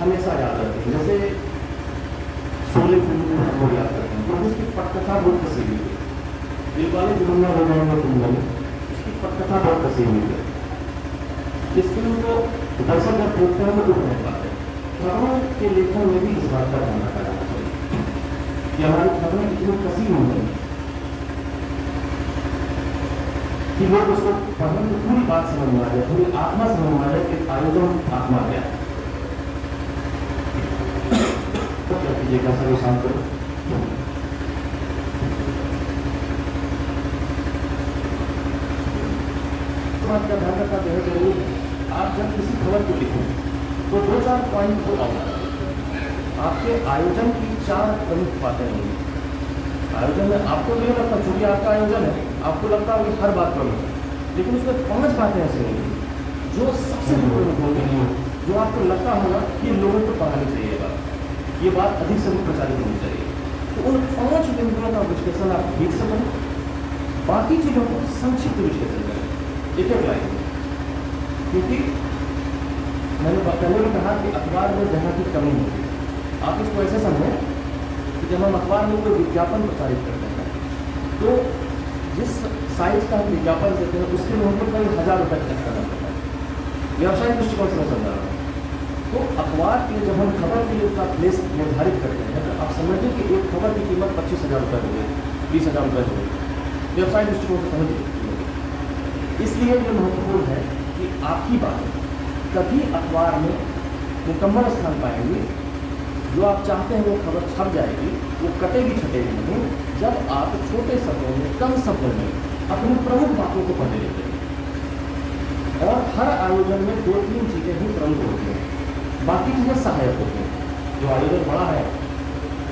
हमेशा याद रखते हैं। जैसे शोले फिल्म को हम लोग याद करते हैं, तो उसकी पटकथा बहुत कसी हुई है, दिल वाले जुलूम हो जाएंगे तुम लोग, उसकी पटकथा बहुत कसी हुई है। इस फिल्म को दर्शक जब देखते हैं तो दुख नहीं पाते। खबरों के लेखन में भी इस बात का ध्यान रखा जाना चाहिए कि हमारी खबरें इतनी कसी हुई है कि लोग उसको पढ़ने की पूरी बात समझ में आ जाए, पूरी आत्मा समझ में आ जाए कि आयोजन आत्मा क्या है। तो क्या कीजिएगा सर, शांत करो। बात का ध्यान रखना बेहद जरूरी है। आप जब किसी खबर को लिखें तो 2-4 पॉइंट को आपके आयोजन की 4 प्रमुख बातें होंगी। आयोजन में आपको नहीं लगता, चूंकि आपका आयोजन है, आपको लगता है कि हर बात प्रमुख है, लेकिन उसमें 5 बातें ऐसी होंगी जो सबसे प्रमुख होंगी, जो आपको लगता होगा कि लोगों को पढ़ानी चाहिए, ये बात अधिक से अधिक प्रचारित होनी चाहिए। तो उन 5 बिंदुओं का विश्लेषण आप ठीक से करें, बाकी चीज़ों को संक्षिप्त विश्लेषण करें, एक-एक लाइन। क्योंकि मैंने पहले भी कहा कि अखबार में जहाँ की कमी होती है, आप इसको ऐसे समझें कि जब हम अखबार में कोई विज्ञापन प्रचारित करते हैं तो जिस साइज का हम विज्ञापन देते हैं उसके लिए हमको कई हज़ार रुपये खर्च करना पड़ता है। व्यवसायिक दृष्टिकोण से मैं समझा रहा हूँ। तो अखबार के लिए जब हम खबर के लिए उसका प्लेस निर्धारित करते हैं तो आप समझिए कि एक खबर की कीमत 25,000 रुपये हो गई, 20,000 रुपये हो गई। व्यवसायिक दृष्टिकोण से समझिए। इसलिए ये महत्वपूर्ण है कि आपकी बात तभी अखबार में मुकम्मल स्थान पाएंगी, जो आप चाहते हैं वो खबर छप जाएगी, वो कटेगी छटेगी नहीं, जब आप छोटे शब्दों में, कम शब्दों में अपनी प्रमुख बातों को पढ़ने लेते हैं। और हर आयोजन में 2-3 चीज़ें ही प्रमुख होती हैं, बाकी चीज़ें सहायक होती हैं। जो आयोजन बड़ा है,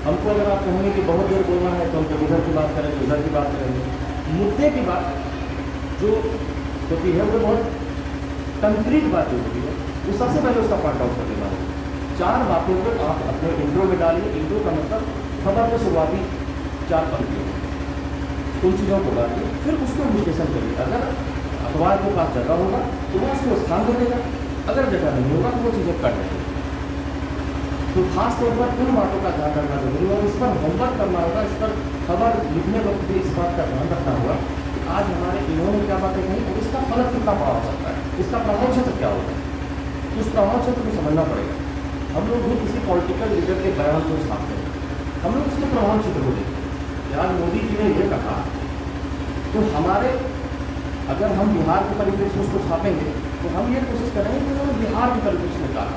हमको अगर आप कहेंगे कि बहुत देर बोलना है तो हम कभी इधर की बात करेंगे, उधर की बात करेंगे। मुद्दे की बात जो होती है वो बहुत कंक्रीट बातें होती है, वो सबसे पहले उसका पॉइंट आउट कर देना होगा। 4 बातों को आप अपने इंट्रो में डालिए। इंट्रो का मतलब खबर के शुरुआती 4 पंक्तियों, उन चीज़ों को डालिए, फिर उसको विश्लेषण करिए। अगर अखबार के पास जगह होगा तो वो उसको स्थान दे देगा, अगर जगह नहीं होगा तो वो चीज़ें कट देंगे। तो खास तौर पर उन बातों का ध्यान रखना जरूरी है और इस पर होमवर्क करना होगा। इस पर खबर लिखने वक्त भी इस बात का ध्यान रखना होगा कि आज हमारे इन्होंने क्या बातें कही और इसका फलक कितना बड़ा हो सकता है, इसका प्रभाव क्षेत्र क्या होगा, तो उस प्रभाव क्षेत्र को समझना पड़ेगा। हम लोग भी किसी पॉलिटिकल लीडर के बयान को छापते हैं, हम लोग उसके प्रभाव क्षेत्र को देखते हैं कि आज मोदी जी ने ये कहा, तो हमारे अगर हम बिहार के परिप्रेक्ष्य में उसको छापेंगे तो हम ये कोशिश करेंगे कि उन्होंने बिहार के परिप्रेक्ष्य में कहा।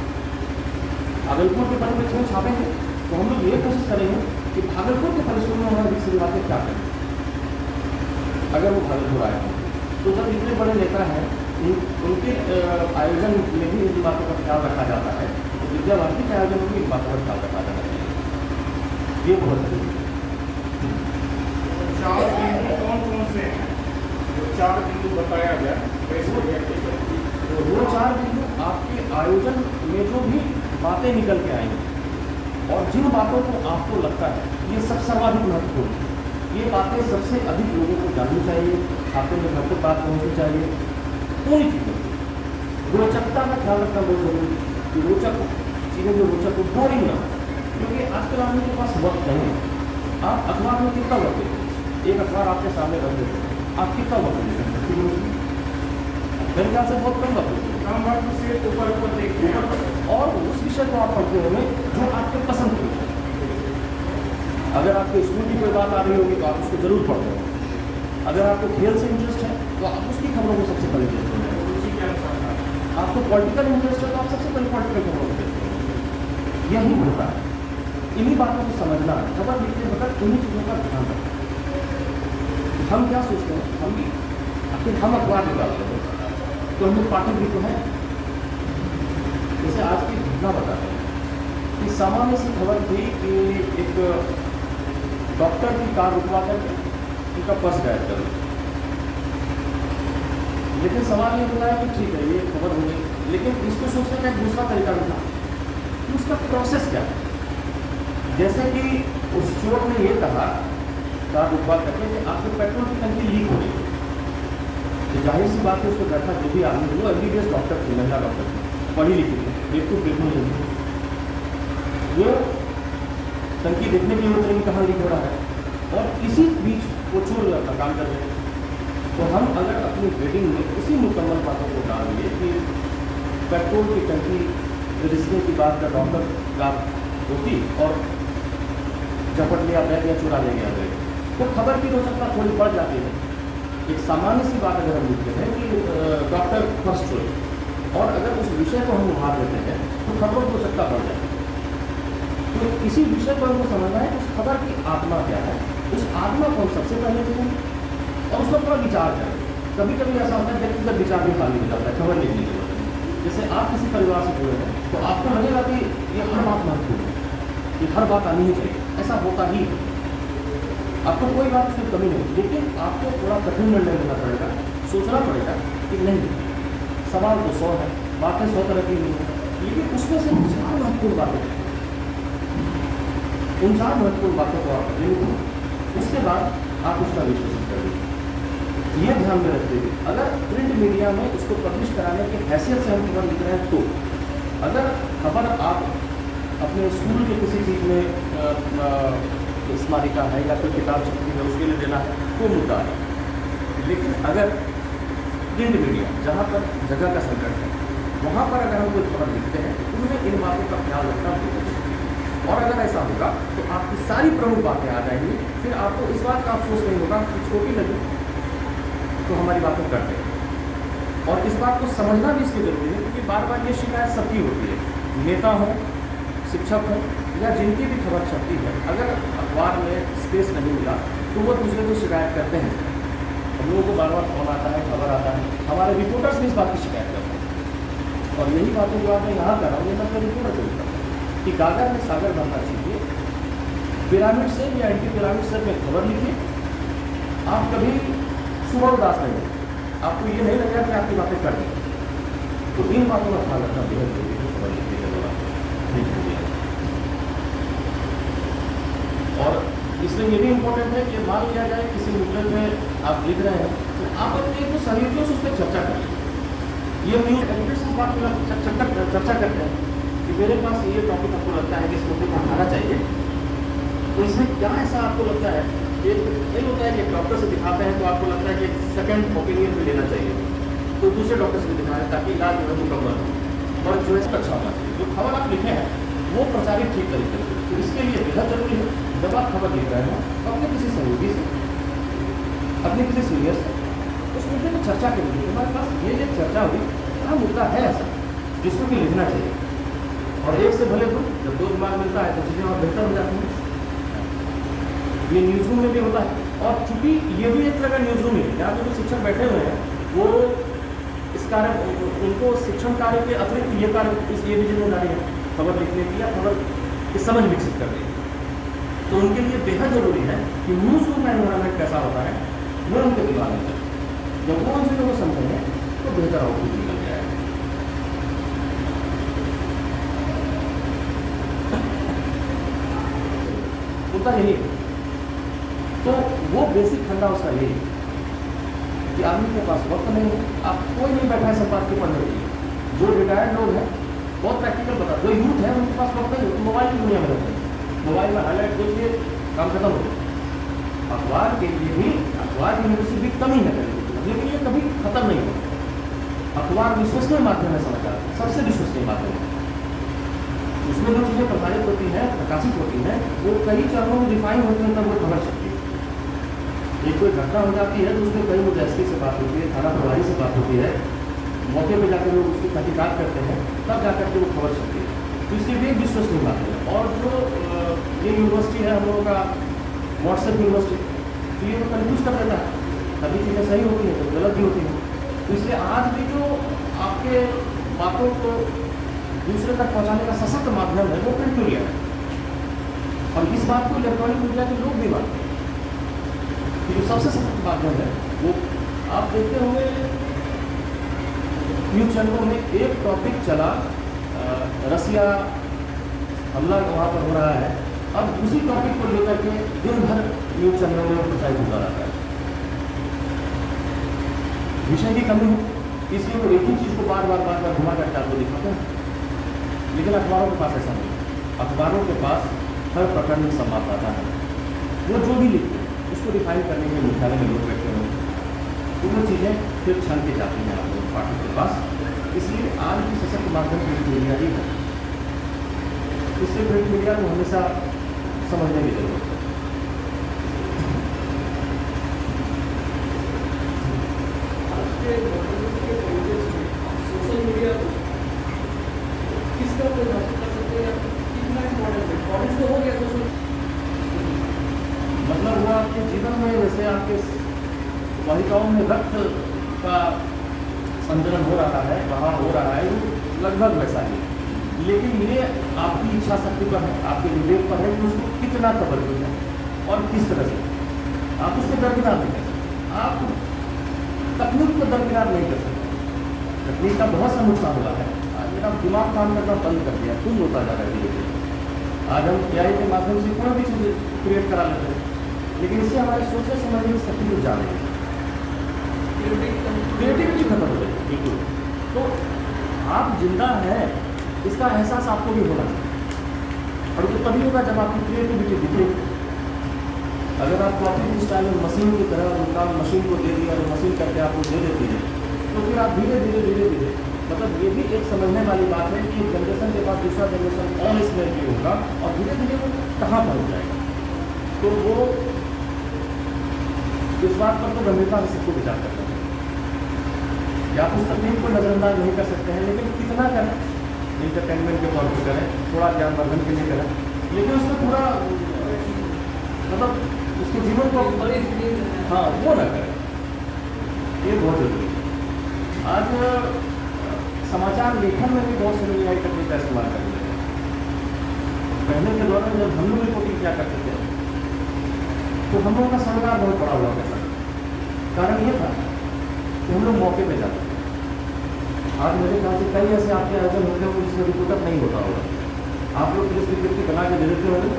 भागलपुर के परिप्रेक्ष्य में छापेंगे तो हम लोग ये कोशिश करेंगे कि भागलपुर के परिप्रेक्ष्य में हमारे विकसित बातें क्या करें, अगर वो भागलपुर आए हैं। तो जब इतने बड़े नेता हैं, उनके आयोजन में भी इन बातों का ख्याल रखा जाता है, तो विद्या भारती के आयोजन में भी इन बातों का ख्याल रखा जाना चाहिए। ये बहुत जरूरी है। 4 बिंदु कौन कौन से हैं? जो 4 बिंदु बताया गया तो वो 4 बिंदु आपके आयोजन में जो भी बातें निकल के आएंगी और जिन बातों को आपको लगता है ये सब सर्वाधिक महत्वपूर्ण है, ये बातें सबसे अधिक लोगों को जाननी चाहिए, खाते में घर तक बात पहुँचनी चाहिए, पूरी चीज़ें। रोचकता का ख्याल रखना बहुत जरूरी है कि रोचक चीज़ें जो रोचक हो, बोरिंग ना हो, क्योंकि आजकल आदमी के पास वक्त नहीं है। आप अखबार में कितना वक्त देते हैं? एक अखबार आपके सामने रख देते हैं, आप कितना वक्त देते हैं? मेरे ख्याल से बहुत कम वक्त देते हैं। कम वक्त से ऊपर देखते हैं और उस विषय को आप पढ़ते होंगे जो आपके पसंद की। अगर आपके स्कूल की कोई बात आ रही होगी तो आप उसको जरूर पढ़ते हो। अगर आपको खेल से इंटरेस्ट है तो आप उसकी खबरों को सबसे पहले देखते हैं। रुचि के अनुसार आपको पॉलिटिकल इंटरेस्ट है तो आप सबसे पहले पॉलिटिकल खबरों को देखते हैं। यही होता है, इन्हीं बातों को समझना है। खबर लिखते वक्त इन्हीं चीज़ों का ध्यान रखना। हम क्या सोचते हैं, हम भी आखिर हम अखबार निकालते हैं तो हम पाठक भी तो हैं। जैसे आज की घटना बताते हैं कि सामान्य सी खबर थी कि एक डॉक्टर की कार रुकवा करके उनका पर्स गायब कर दिया। लेकिन सवाल ये बताया कि ठीक है ये खबर हो गई, लेकिन इसको सोचने का एक दूसरा तरीका भी था कि उसका प्रोसेस क्या है। जैसे कि उस चोर ने ये कहा कार रुकवा करके कि आपके पेट्रोल की टंकी लीक हो गई, तो जाहिर सी बात है उसको बैठा जो भी आदमी वो MBBS डॉक्टर थी, महिला डॉक्टर थी, पढ़ी लिखी थी, बिल्कुल बिल्कुल नहीं। वो टंकी देखने के लिए उतरेंगे कहाँ लीक हो रहा है और इसी बीच वो चोर का काम कर रहे हैं। तो हम अगर अपनी हेडिंग में इसी मुकम्मल बातों को डाल दिए कि पेट्रोल की टंकी रिसने की बात का डॉक्टर का होती और झपट लिया बैग या चुरा ले गया गए, तो खबर की रोचकता थोड़ी बढ़ जाती है। एक सामान्य सी बात अगर हम लिखते हैं कि डॉक्टर फर्स्ट चोरी और अगर उस विषय को हम उभार देते हैं तो खबरों की रोचकता बढ़ जाती है। तो इसी विषय को हमको समझना है कि उस खबर की आत्मा क्या है, उस आत्मा को हम सबसे पहले देखें और उसका पूरा विचार करें। कभी कभी ऐसा होता है व्यक्तिगत विचार भी खाली हो जाता है खबर लिखने के बाद। जैसे आप किसी परिवार से जुड़े हैं तो आपको लगेगा कि ये हर बात महत्वपूर्ण है, ये हर बात आनी ही चाहिए, ऐसा होता ही है, आपको कोई बात उसमें कमी नहीं। लेकिन आपको थोड़ा कठिन निर्णय लेना पड़ेगा, सोचना पड़ेगा कि नहीं, सवाल तो 100 है, बातें 100 तरह की नहीं है, लेकिन उसमें से 4 महत्वपूर्ण बातें हैं। उन 4 महत्वपूर्ण बातों को आप लिखो, उसके बाद आप उसका विश्लेषण कर लीजिए। ये ध्यान में रखते हुए अगर प्रिंट मीडिया में उसको पब्लिश कराने की हैसियत से हम खबर लिख रहे हैं, तो अगर खबर आप अपने स्कूल के किसी चीज़ में स्मारिका है या कोई किताब छपती है उसके लिए देना है, कोई मुद्दा है। लेकिन अगर प्रिंट मीडिया जहाँ पर जगह का संकट है, वहाँ पर अगर हम कोई खबर लिखते हैं तो उनमें इन बातों का ख्याल रखना बहुत जरूरी है। और अगर ऐसा होगा तो आपकी सारी प्रमुख बातें आ जाएंगी, फिर आपको इस बात का अफसोस नहीं होगा कि छोटी लगी तो हमारी बातें करते हैं। और इस बात को समझना भी इसलिए जरूरी है क्योंकि बार बार ये शिकायत सबकी होती है, नेता हो, शिक्षक हो या जिनकी भी खबर छपती है, अगर अखबार में स्पेस नहीं मिला तो वो दूसरे को शिकायत करते हैं। हम लोगों को बार बार फोन आता है, खबर आता है, हमारे रिपोर्टर्स भी इस बात की शिकायत करते हैं। और यही बातें जो आप मैं यहाँ कर रहा हूँ, ये मैं रिपोर्टर से बोलता हूँ कि गागर में सागर बनना चाहिए, पिरामिड से या एंटी पिरामिड से में खबर लिखिए, आप कभी सुबह उदास नहीं होंगे, आपको ये नहीं लगेगा कि आपकी बातें कर दें। तो इन बातों का ख्याल रखना बेहद जरूरी है खबर लिखने के दौरान। और इसमें ये भी इम्पोर्टेंट है कि मान लिया जाए किसी मुद्दे में आप लिख रहे हैं तो आप अपने एक सहयोगियों से उस पर चर्चा करें। ये न्यूज़ एडिटर्स इस बात पर चर्चा करते हैं कि मेरे पास ये टॉपिक आपको लगता है कि इस मुद्दे को उठाना चाहिए, तो इसमें क्या ऐसा आपको लगता है। एक नहीं होता है कि डॉक्टर से दिखाते हैं तो आपको लगता है कि एक सेकंड ओपिनियन भी लेना चाहिए, तो दूसरे डॉक्टर से भी दिखाएं ताकि इलाज जो है मुकम्मल हो और जो है अच्छा होना चाहिए। जो खबर आप लिखे हैं वो प्रचारित ठीक तरीके से, तो इसके लिए बेहद जरूरी है जब आप खबर लिख रहे हो तो अपने किसी सहयोगी से, अपने किसी सीनियर से उस मुद्दे पर चर्चा करिए। हमारे पास ये चर्चा हुई, क्या मुद्दा है ऐसा जिसको कि लिखना चाहिए। और एक से भले दो, जब 2 दिमाग मिलता है तो चीज़ें और बेहतर हो जाती हैं। ये न्यूज़ रूम में भी होता है और चूंकि ये भी एक तरह का न्यूज़ रूम है, यहाँ जो शिक्षक बैठे हुए हैं वो इस कार्य उनको शिक्षण कार्य के अतिरिक्त ये कार्य ये भी जिम्मेदारी है खबर लिखने की या खबर की समझ विकसित करने की। तो उनके लिए बेहद जरूरी है कि न्यूज़ रूम का एनवायरमेंट कैसा होता है वो उनके दिमाग में है। जब वो उन चीज़ों को समझेंगे तो बेहतर आउटपुट निकल जाएगा। उनका यही है। तो वो बेसिक फंडा उसका यही है कि आदमी के पास वक्त नहीं है, आप कोई नहीं बैठा है सब बात के पढ़ने के लिए। जो रिटायर्ड लोग हैं बहुत प्रैक्टिकल बता, जो यूथ है उनके पास वक्त नहीं है, तो मोबाइल की दुनिया में रहते हैं, मोबाइल में हाईलाइट देखिए काम खत्म हो गया। अखबार के लिए भी अखबार की यूनिवर्सिटी भी कमी है करेगी, लेकिन ये कभी खत्म नहीं होगा। अखबार विश्वसनीय माध्यम है, समाचार सबसे विश्वसनीय माध्यम है। उसमें जो चीज़ें प्रसारित होती हैं, प्रकाशित होती हैं, वो कई चरणों में डिफाइन होती हैं तब वो खबर छपती है। एक कोई घटना हो जाती है तो उसमें कई मुजस्सरी से बात होती है, थाना प्रभारी से बात होती है, मौके पे जाकर लोग उसकी तहकीकात करते हैं, तब जाकर के वो खबर छपती है। तो इसलिए भी एक विश्वसनीय बात है। और जो ये यूनिवर्सिटी है हम लोगों का व्हाट्सएप यूनिवर्सिटी, तो ये तो कन्फ्यूज कर देता है, कभी चीज़ें सही होती हैं तो गलत भी होती हैं। तो इसलिए आज भी जो आपके बातों को दूसरे तक पहुँचाने का सशक्त माध्यम है वो प्रिंट मीडिया है। और इस बात को इलेक्ट्रॉनिक मीडिया के लोग भी मानते हैं कि जो सबसे सशक्त माध्यम है वो आप देखते होंगे न्यूज़ चैनलों में एक टॉपिक चला, रसिया हमला वहाँ पर हो रहा है, अब उसी टॉपिक को लेकर के दिन भर न्यूज़ चैनलों में प्रसारित होता रहता है। विषय की कमी है, इसलिए वो एक ही चीज़ को बार बार घुमा करके आपको दिखाते हैं, लेकिन अखबारों के पास ऐसा नहीं है। अखबारों के पास हर प्रकार में संवाददाता है, वो जो भी लिखते हैं उसको डिफाइन करने के मुख्यालय में लोग बैठे हुए हैं, तो वो चीज़ें फिर छन के जाती हैं आप लोग पाठक के पास। इसलिए आज की सशक्त माध्यम प्रिंट मीडिया ही है, इसलिए प्रिंट मीडिया को हमेशा समझने की जरूरत है। आज के परिवेश में सोशल मीडिया किस तरह परिभाषित कर सकते हैं, कितना इम्पोर्टेंट है? कॉलेज तो हो गया सोशल, मतलब वो आपके जीवन में जैसे आपके वाहिकाओं में रक्त का संचरण हो रहा है, बहाव हो रहा है, वो लगभग वैसा ही। लेकिन ये आपकी इच्छा शक्ति पर है, आपके विवेक पर है कि उसको कितना कवर किया जाए और किस तरह से। आप उसको दरकिनार नहीं कर सकते, आप तकनीक को दरकिनार नहीं कर सकते। तकनीक का बहुत सा नुकसान हुआ है, आज मेरा दिमाग काम करना बंद कर दिया, कुल होता जा रहा है धीरे धीरे। आज हम AI के माध्यम से कोई भी चीज़ क्रिएट करा लेते हैं, लेकिन इससे हमारे सोचने समझने की शक्ति को जा रही है, क्रिएटिविटी खत्म हो गई बिल्कुल। तो आप जिंदा हैं इसका एहसास आपको भी होना चाहिए, और वो तभी होगा जब आपकी क्रिएटिविटी दिखेगी। अगर आप कॉपी स्टाइल में मशीन की तरह उनका मशीन को दे दिया और मशीन करके आपको दे देती है, तो फिर आप धीरे धीरे मतलब ये भी एक समझने वाली बात है कि एक जनरेशन के बाद दूसरा जनरेशन और इसमें भी होगा और धीरे धीरे वो कहाँ पहुँच जाएगा। तो वो इस बात पर तो गंभीरता से सबको विचार करना है कि आप उस तकनीक को नज़रअंदाज नहीं कर सकते हैं, लेकिन कितना करें, इंटरटेनमेंट के तौर पर करें, थोड़ा ज्ञानवर्धन के लिए करें, लेकिन उसमें पूरा मतलब उसके जीवन को हाँ वो ना करें, ये बहुत जरूरी है। आज समाचार लेखन में भी बहुत सारी AI तकनीक का इस्तेमाल कर रहे हैं। पहले के दौरान जब हम लोग रिपोर्टिंग क्या करते थे तो हम लोगों का संग्रह बहुत बड़ा हुआ करता था। कारण ये था कि हम लोग मौके पे जाते थे। आज मेरे ख्याल से कई ऐसे आपके आयोजन होते होंगे जिसमें रिपोर्टर नहीं होता होगा, आप लोग पुलिस विज्ञप्ति बना के दे देते होंगे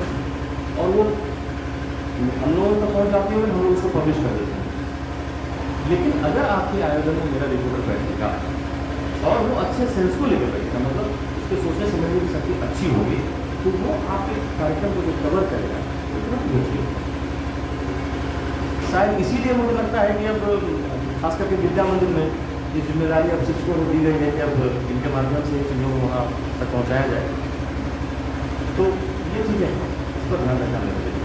और वो हम लोगों तक पहुँच जाती होगी, हम लोग उसको पब्लिश कर देते हैं। लेकिन अगर आपके आयोजन में मेरा रिपोर्टर बैठेगा और वो अच्छे सेंस को लेकर बैठेगा, मतलब उसके सोचने समझने की शक्ति अच्छी होगी, तो वो आपके कार्यक्रम को जो कवर करेगा वो तुरंत भेजिए। शायद इसीलिए मुझे लगता है कि अब खास करके विद्या मंदिर में ये जिम्मेदारी अब शिक्षकों को दी गई है कि अब इनके माध्यम से चीज़ों को वहाँ तक पहुँचाया जाए। तो ये चीज़ें हैं, इस पर ध्यान रखना चाहिए।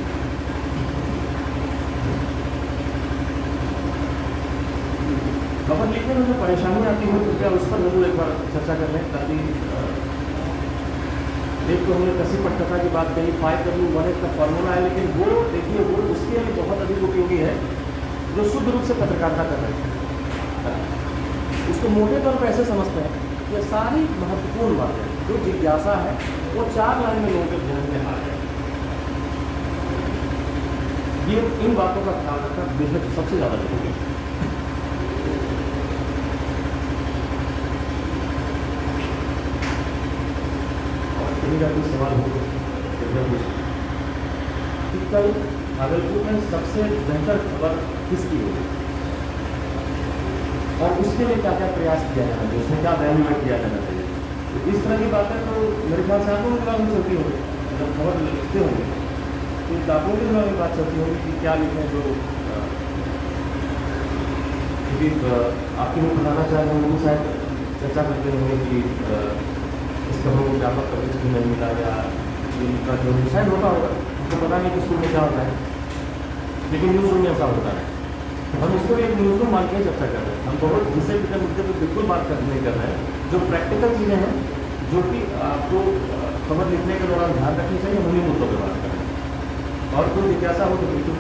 खबर लिखने में जो परेशानी आती है कृपया उस पर जरूर एक बार चर्चा कर लें, ताकि एक तो हमने कसी पटकथा की बात कही, 5W1H का फॉर्मूला है, लेकिन वो देखिए वो उसके लिए बहुत अधिक उपयोगी है जो शुद्ध रूप से पत्रकारिता कर रहे हैं। उसको मोटे तौर पर ऐसे समझते हैं कि सारी महत्वपूर्ण बातें जो जिज्ञासा है वो 4 लाइन में लोगों के ध्यान में आ जाए। ये इन बातों का ख्याल रखना बेहद सबसे ज़्यादा जरूरी है। का कोई सवाल हो कि कल भागलपुर में सबसे बेहतर खबर किसकी होगी और उसके लिए क्या क्या प्रयास किया जाना चाहिए, उसमें क्या वैल्यूएट किया जाना चाहिए। तो इस तरह की बातें तो मेरे ख्याल से आपको दिमाग में चलती होगी, जब खबर लिखते होंगे तो आपको भी दिमाग में बात चलती होगी कि क्या लिखें जो क्योंकि आपके लोग बताना चाह रहे होंगे, शायद चर्चा करते होंगे कि इस खबरों को व्यापक कवरेज भी नहीं मिला या इनका जो शायद होता होगा, तो पता नहीं कि स्कूल में क्या होता है, लेकिन न्यूज़ रूम में ऐसा होता है। हम इसको एक न्यूज़ रूम मान के चर्चा कर रहे हैं, हम बहुत घिसे पिटे मुद्दे पर बिल्कुल बात नहीं कर रहे हैं। जो प्रैक्टिकल चीज़ें हैं जो कि आपको खबर लिखने के दौरान ध्यान रखनी चाहिए, उन्हीं मुद्दों पर बात करें। और कोई जिज्ञासा हो तो बिल्कुल